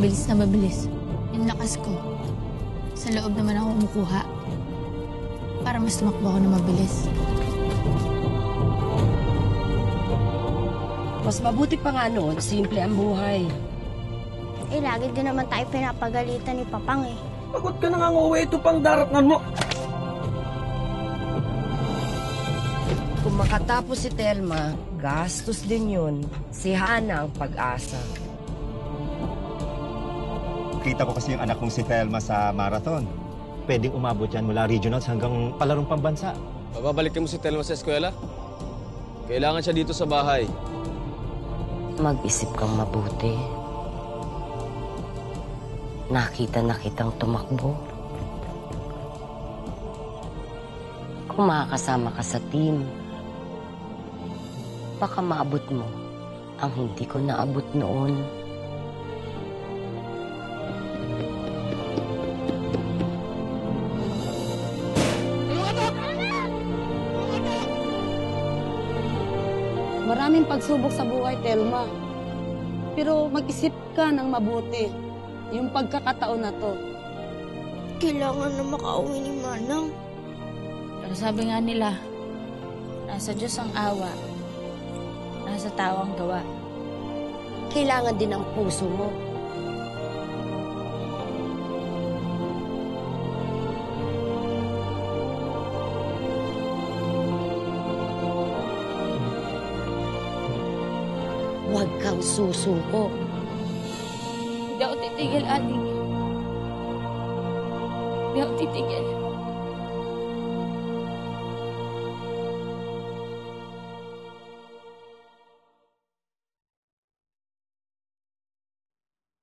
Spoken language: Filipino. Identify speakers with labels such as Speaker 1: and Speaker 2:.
Speaker 1: mabilis na mabilis. Yung lakas ko, sa loob naman ako kumukuha. Para mas tumakbo ako na mabilis.
Speaker 2: Mas mabuti pa nga noon, simple ang buhay.
Speaker 3: Eh, lagi din naman tayo pinapagalitan ni Papang eh.
Speaker 4: Pagod ka na nga uwi, ito pang daratnan mo.
Speaker 2: Kung makatapos si Telma, gastos din yun. Si Hana ang pag-asa.
Speaker 5: Kita ko kasi yung anak kong si Telma sa marathon. Pwedeng umabot yan mula regionals hanggang palarong pambansa.
Speaker 6: Babalikin mo si Telma sa eskwela? Kailangan siya dito sa bahay.
Speaker 2: Mag-isip kang mabuti. Nakita na kitang tumakbo. Kung makakasama ka sa team, baka maabot mo ang hindi ko naabot noon.
Speaker 7: Maraming pagsubok sa buhay, Telma. Pero mag-isip ka ng mabuti. Yung pagkakataon na to.
Speaker 3: Kailangan na makauwi ni Manang.
Speaker 1: Pero sabi nga nila, nasa Diyos ang awa, nasa tao ang gawa.
Speaker 2: Kailangan din ang puso mo. Huwag kang susuko.
Speaker 1: Hindi ako titigil, Ate. Hindi ako titigil.